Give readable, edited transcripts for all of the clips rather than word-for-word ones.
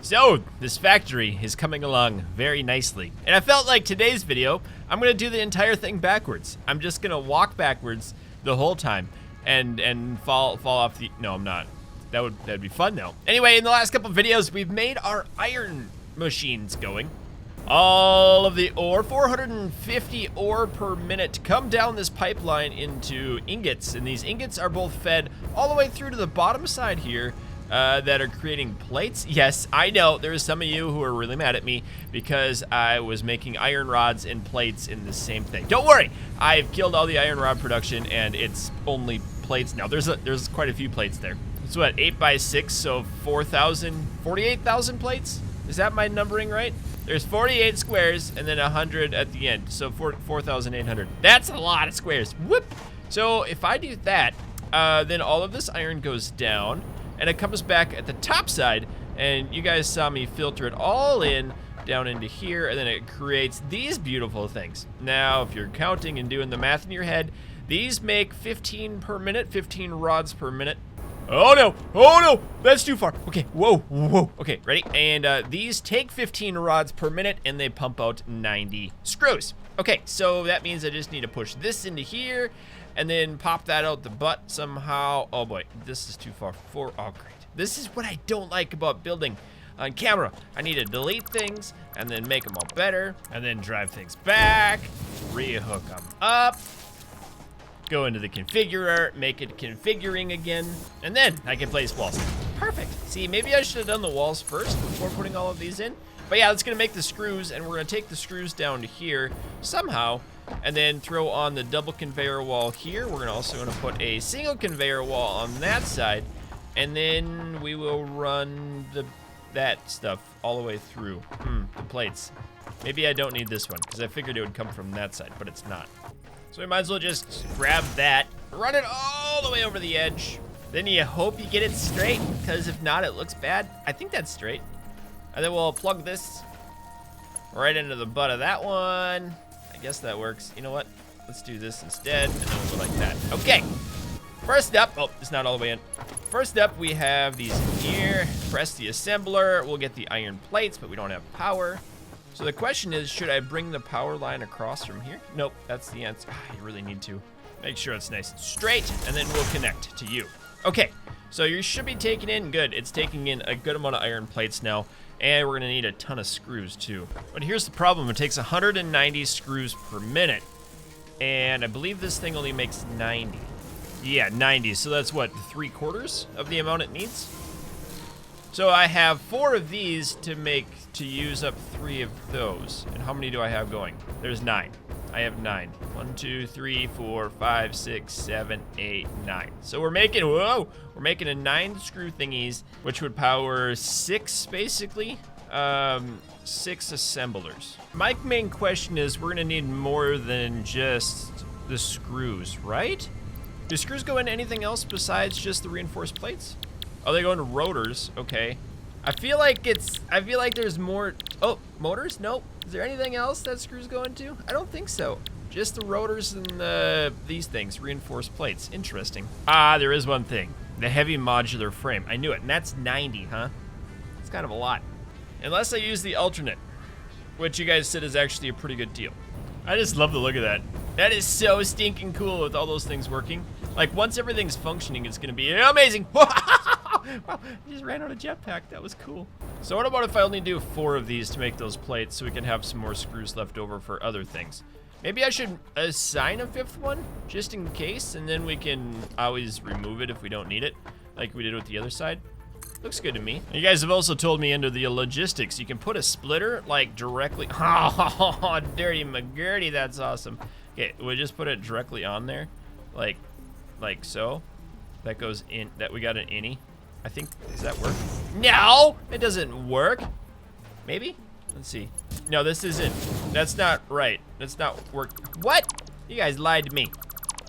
So, this factory is coming along very nicely. And I felt like today's video, I'm gonna do the entire thing backwards. I'm just gonna walk backwards the whole time and fall off the, no, I'm not. That'd be fun though. Anyway, in the last couple of videos, we've made our iron machines going. All of the ore, 450 ore per minute, come down this pipeline into ingots. And these ingots are both fed all the way through to the bottom side here. That are creating plates. Yes, I know there's some of you who are really mad at me because I was making iron rods and plates in the same thing. Don't worry, I've killed all the iron rod production and it's only plates now. There's quite a few plates there. It's what, 8 by 6, so 48,000 plates? Is that my numbering right? There's 48 squares and then 100 at the end, so 4,800. That's a lot of squares. Whoop! So if I do that, then all of this iron goes down. And it comes back at the top side, and you guys saw me filter it all in down into here, and then it creates these beautiful things. Now, if you're counting and doing the math in your head, these make 15 per minute, 15 rods per minute. Oh no, that's too far. Okay, whoa, okay, ready? And these take 15 rods per minute, and they pump out 90 screws. Okay, so that means I just need to push this into here, and then pop that out the butt somehow. Oh boy, this is too far forward. Oh great. This is what I don't like about building on camera. I need to delete things and then make them all better and then drive things back, rehook them up, go into the configurer, make it configuring again, and then I can place walls. Perfect. See, maybe I should have done the walls first before putting all of these in. But yeah, it's gonna make the screws, and we're gonna take the screws down to here somehow, and then throw on the double conveyor wall here. We're also gonna put a single conveyor wall on that side, and then we will run that stuff all the way through. The plates. Maybe I don't need this one, because I figured it would come from that side, but it's not. So we might as well just grab that, run it all the way over the edge. Then you hope you get it straight, because if not, it looks bad. I think that's straight. And then we'll plug this right into the butt of that one. I guess that works. You know what? Let's do this instead, and then we'll go like that. Okay. First up, oh, it's not all the way in. First up, we have these in here. Press the assembler. We'll get the iron plates, but we don't have power. So the question is, should I bring the power line across from here? Nope, that's the answer. You really need to. Make sure it's nice and straight, and then we'll connect to you. Okay, so you should be taking in, good. It's taking in a good amount of iron plates now. And we're gonna need a ton of screws too. But here's the problem, it takes 190 screws per minute. And I believe this thing only makes 90. Yeah, 90, so that's what, 3/4 of the amount it needs? So I have 4 of these to use up 3 of those. And how many do I have going? There's 9. I have 9. 1, 2, 3, 4, 5, 6, 7, 8, 9. So we're making, whoa, we're making a 9 screw thingies, which would power 6 basically, 6 assemblers. My main question is, we're gonna need more than just the screws, right? Do screws go into anything else besides just the reinforced plates? Oh, they go into rotors, okay. I feel like there's more, oh, motors? Nope. Is there anything else that screws go into? I don't think so. Just the rotors and these things, reinforced plates. Interesting. Ah, there is one thing. The heavy modular frame. I knew it, and that's 90, huh? It's kind of a lot. Unless I use the alternate, which you guys said is actually a pretty good deal. I just love the look of that. That is so stinking cool with all those things working. Like, once everything's functioning, it's gonna be amazing. Wow, I just ran out of jetpack. That was cool. So what about if I only do 4 of these to make those plates so we can have some more screws left over for other things? Maybe I should assign a 5th one just in case, and then we can always remove it if we don't need it, like we did with the other side. Looks good to me. You guys have also told me under the logistics, you can put a splitter like directly. Oh, dirty McGurdy, that's awesome. Okay, we'll just put it directly on there, like so. That goes in, that we got an innie. I think, does that work? No, it doesn't work. Maybe? Let's see. No, this isn't. That's not right. That's not work. What? You guys lied to me.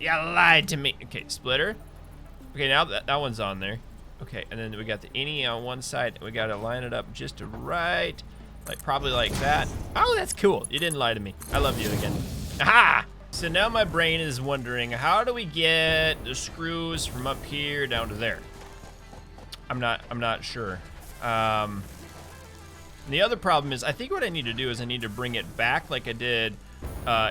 You lied to me. Okay, splitter. Okay, now that one's on there. Okay, and then we got the innie on one side, and we gotta line it up just to right, like probably like that. Oh, that's cool. You didn't lie to me. I love you again. Aha! So now my brain is wondering, how do we get the screws from up here down to there? I'm not sure. And the other problem is, I think what I need to do is I need to bring it back like I did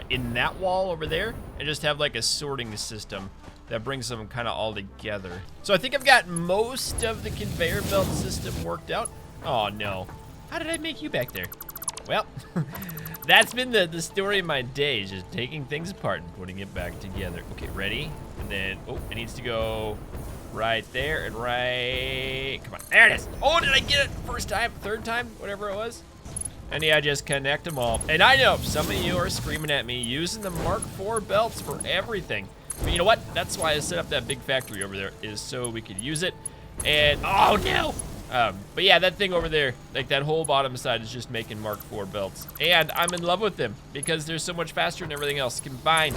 in that wall over there, and just have like a sorting system that brings them kind of all together. So I think I've got most of the conveyor belt system worked out. Oh no, how did I make you back there? Well, that's been the story of my day, just taking things apart and putting it back together. Okay, ready? And then, oh, it needs to go right there and right, come on, there it is. Oh, did I get it first time, third time, whatever it was? And yeah, just connect them all. And I know some of you are screaming at me using the Mark IV belts for everything. But you know what? That's why I set up that big factory over there, is so we could use it. And, oh no! But yeah, that thing over there, like that whole bottom side is just making Mark IV belts. And I'm in love with them because they're so much faster than everything else combined.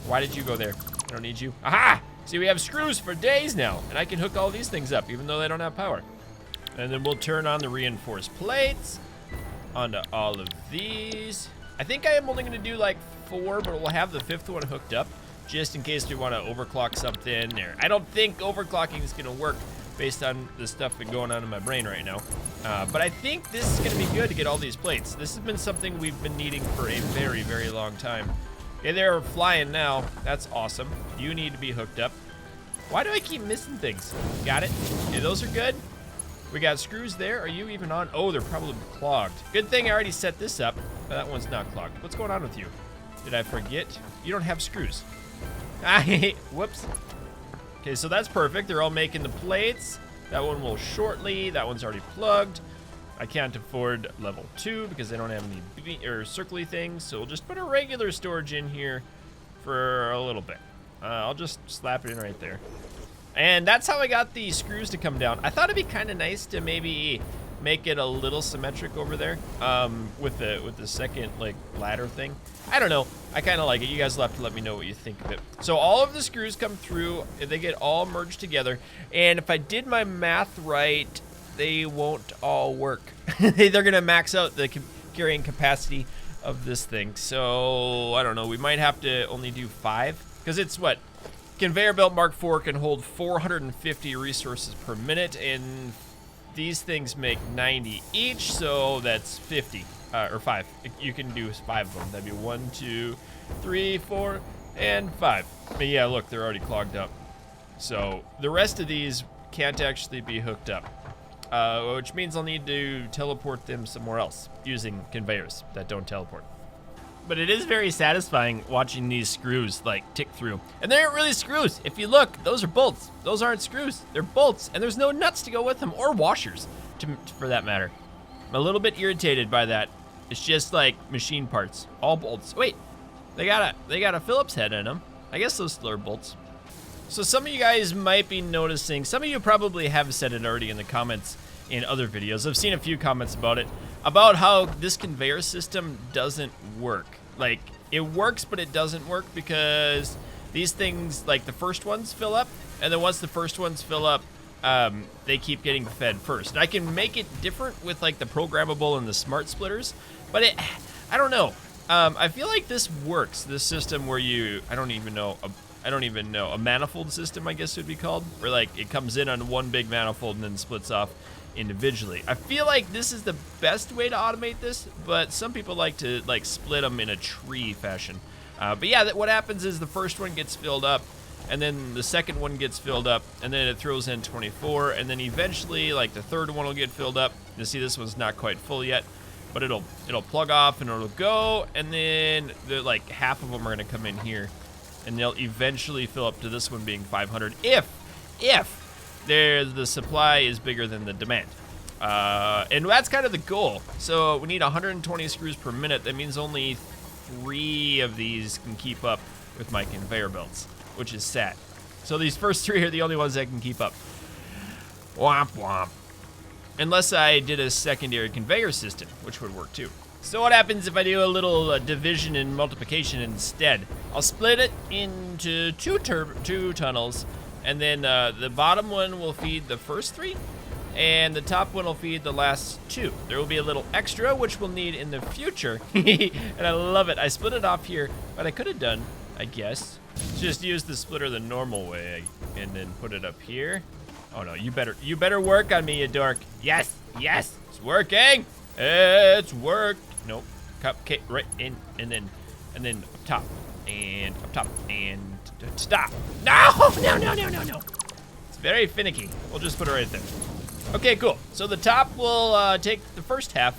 Why did you go there? I don't need you. Aha! See, we have screws for days now, and I can hook all these things up even though they don't have power. And then we'll turn on the reinforced plates onto all of these. I think I am only gonna do like 4, but we'll have the 5th one hooked up just in case we want to overclock something there. I don't think overclocking is gonna work based on the stuff that's going on in my brain right now. But I think this is gonna be good to get all these plates. This has been something we've been needing for a very, very long time. Okay, they're flying now. That's awesome. You need to be hooked up. Why do I keep missing things? Got it. Okay, those are good. We got screws there. Are you even on? Oh, they're probably clogged. Good thing I already set this up. But that one's not clogged. What's going on with you? Did I forget? You don't have screws. Whoops. Okay, so that's perfect. They're all making the plates. That one will shortly. That one's already plugged. I can't afford level 2 because they don't have any circly things. So we'll just put a regular storage in here for a little bit. I'll just slap it in right there. And that's how I got the screws to come down. I thought it'd be kind of nice to maybe make it a little symmetric over there with the second like ladder thing. I don't know. I kind of like it. You guys will have to let me know what you think of it. So all of the screws come through. They get all merged together. And if I did my math right, they won't all work. They're going to max out the carrying capacity of this thing. So I don't know. We might have to only do 5. Because it's what? Conveyor belt Mark IV can hold 450 resources per minute. And these things make 90 each. So that's 50. Or 5. You can do 5 of them. That'd be 1, 2, 3, 4, and 5. But yeah, look, they're already clogged up. So the rest of these can't actually be hooked up, which means I'll need to teleport them somewhere else using conveyors that don't teleport. But it is very satisfying watching these screws like tick through. And they aren't really screws. If you look, those are bolts. Those aren't screws. They're bolts, and there's no nuts to go with them, or washers, for that matter. I'm a little bit irritated by that. It's just like machine parts, all bolts. Wait, they got a Phillips head in them. I guess those still are bolts. So some of you guys might be noticing, some of you probably have said it already in the comments in other videos. I've seen a few comments about it, about how this conveyor system doesn't work. Like, it works, but it doesn't work because these things, like the first ones fill up, and then once the first ones fill up, they keep getting fed first. And I can make it different with like the programmable and the smart splitters, but I don't know. I feel like this works, this system where I don't even know, a manifold system, I guess it would be called, where like it comes in on one big manifold and then splits off individually. I feel like this is the best way to automate this, but some people like to like split them in a tree fashion. But yeah, what happens is the first one gets filled up, and then the second one gets filled up, and then it throws in 24, and then eventually like the third one will get filled up. You see this one's not quite full yet, but it'll plug off and it'll go, and then like half of them are gonna come in here, and they'll eventually fill up to this one being 500 if the supply is bigger than the demand. And that's kind of the goal. So we need 120 screws per minute. That means only 3 of these can keep up with my conveyor belts, which is sad. So these first 3 are the only ones that can keep up. Womp womp. Unless I did a secondary conveyor system, which would work too. So what happens if I do a little division and multiplication instead? I'll split it into two tunnels, and then the bottom one will feed the first 3, and the top one will feed the last 2. There will be a little extra, which we'll need in the future. And I love it. I split it off here, but I could have done, I guess, just use the splitter the normal way, and then put it up here. Oh no, you better work on me, you dork. Yes, it's working. It's worked. Nope. Cupcake right in, and then up top, and up top, and stop. No, no, no, no, no, no. It's very finicky. We'll just put it right there. Okay, cool. So the top will take the first half,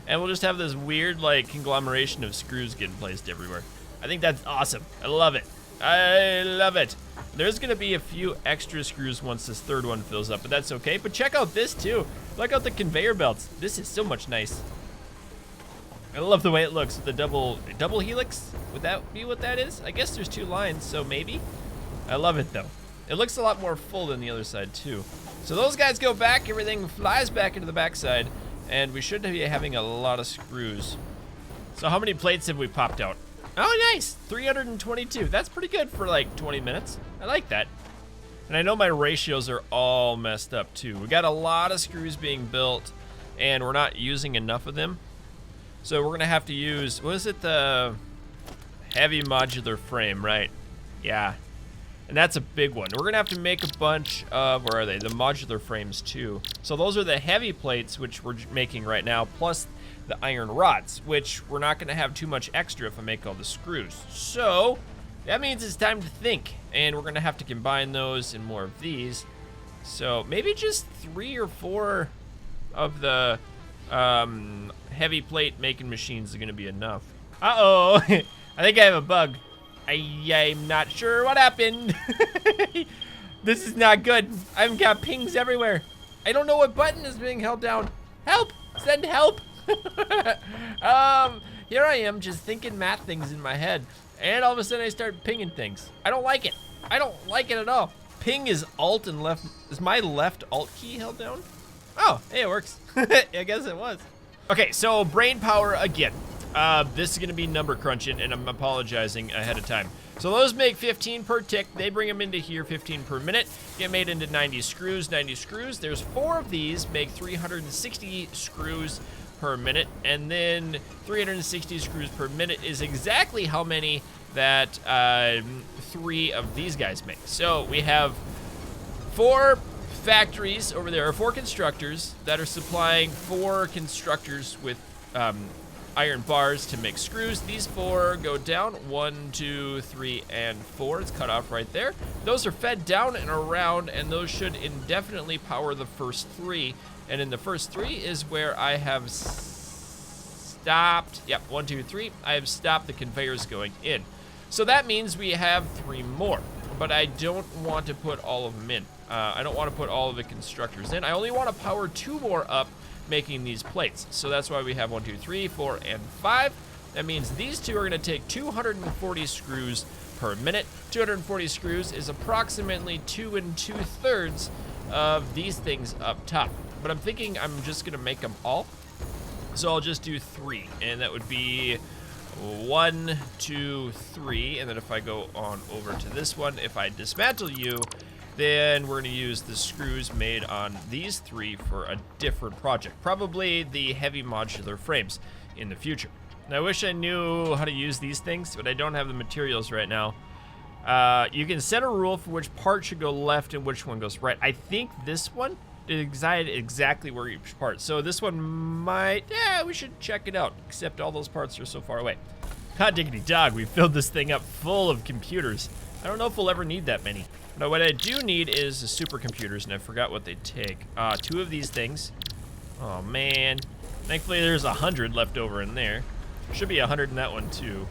and we'll just have this weird, like, conglomeration of screws getting placed everywhere. I think that's awesome. I love it. I love it. There's gonna be a few extra screws once this third one fills up, but that's okay. But check out this too. Check out the conveyor belts. This is so much nice. I love the way it looks. The double helix. Would that be what that is? I guess there's 2 lines, so maybe. I love it though. It looks a lot more full than the other side too. So those guys go back. Everything flies back into the backside, and we should be having a lot of screws. So how many plates have we popped out? Oh, nice, 322. That's pretty good for like 20 minutes. I like that. And I know my ratios are all messed up too. We got a lot of screws being built, and we're not using enough of them. So we're gonna have to use, what is it, the heavy modular frame, right? Yeah, and that's a big one. We're gonna have to make a bunch of, where are they? The modular frames too. So those are the heavy plates, which we're making right now, plus the iron rods, which we're not gonna have too much extra if I make all the screws. So that means it's time to think, and we're gonna have to combine those and more of these. So maybe just 3 or 4 of the heavy plate making machines are gonna be enough. Uh-oh, I think I have a bug. I'm not sure what happened. This is not good. I've got pings everywhere. I don't know what button is being held down. Help, send help. Here I am just thinking math things in my head, and all of a sudden I start pinging things. I don't like it. I don't like it at all. Ping is alt and left. Is my left alt key held down? Oh, hey, it works. I guess it was. Okay, so brain power again. This is gonna be number crunching, and I'm apologizing ahead of time. So those make 15 per tick. They bring them into here, 15 per minute. Get made into 90 screws, 90 screws. There's 4 of these, make 360 screws per minute, and then 360 screws per minute is exactly how many that 3 of these guys make. So we have 4 factories over there, or 4 constructors that are supplying 4 constructors with iron bars to make screws. These 4 go down, 1, 2, 3, and 4. It's cut off right there. Those are fed down and around, and those should indefinitely power the first 3. And in the first 3 is where I have stopped. Yep, 1, 2, 3. I have stopped the conveyors going in. So that means we have 3 more, but I don't want to put all of them in. I don't want to put all of the constructors in. I only want to power 2 more up making these plates. So that's why we have 1, 2, 3, 4, and 5. That means these 2 are going to take 240 screws per minute. 240 screws is approximately 2 2/3 of these things up top. But I'm thinking I'm just gonna make them all. So I'll just do 3, and that would be 1, 2, 3. And then if I go on over to this one, if I dismantle you, then we're gonna use the screws made on these 3 for a different project. Probably the heavy modular frames in the future. And I wish I knew how to use these things, but I don't have the materials right now. You can set a rule for which part should go left and which one goes right. I think this one did exactly where each part. So this one might, yeah, we should check it out, except all those parts are so far away. Hot diggity dog, we filled this thing up full of computers. I don't know if we'll ever need that many. But what I do need is the supercomputers, and I forgot what they take. 2 of these things. Oh man. Thankfully there's 100 left over in there. Should be 100 in that one too.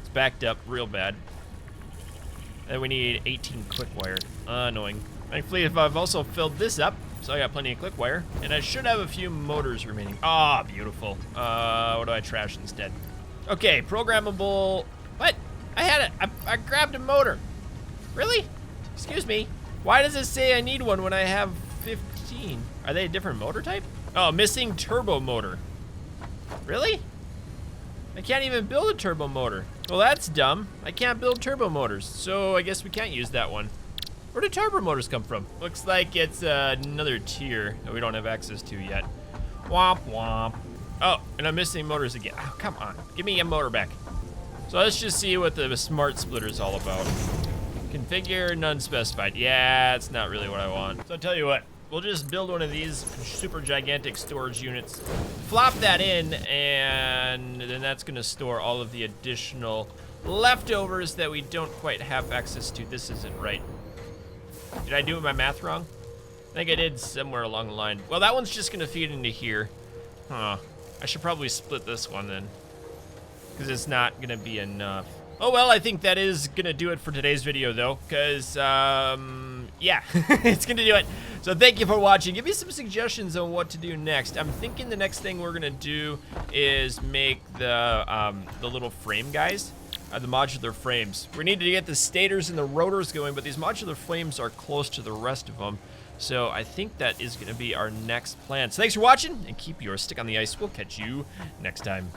It's backed up real bad. And we need 18 click wire. Annoying. Thankfully I've also filled this up, so I got plenty of click wire. And I should have a few motors remaining. Ah, beautiful. What do I trash instead? Okay, programmable. What? I had it. I grabbed a motor. Really? Excuse me. Why does it say I need one when I have 15? Are they a different motor type? Oh, missing turbo motor. Really? I can't even build a turbo motor. Well, that's dumb. I can't build turbo motors, so I guess we can't use that one. Where did turbo motors come from? Looks like it's another tier that we don't have access to yet. Womp womp. Oh, and I'm missing motors again. Oh, come on. Give me a motor back. So let's just see what the smart splitter is all about. Configure, none specified. Yeah, it's not really what I want. So I'll tell you what, we'll just build one of these super gigantic storage units, flop that in, and then that's gonna store all of the additional leftovers that we don't quite have access to. This isn't right. Did I do my math wrong? I think I did somewhere along the line. Well, that one's just gonna feed into here. Huh. I should probably split this one then, because it's not gonna be enough. Oh well, I think that is gonna do it for today's video though, because yeah, it's gonna do it. So thank you for watching. Give me some suggestions on what to do next. I'm thinking the next thing we're gonna do is make the little frame guys, the modular frames. We need to get the stators and the rotors going, but these modular frames are close to the rest of them. So I think that is gonna be our next plan. So thanks for watching, and keep your stick on the ice. We'll catch you next time.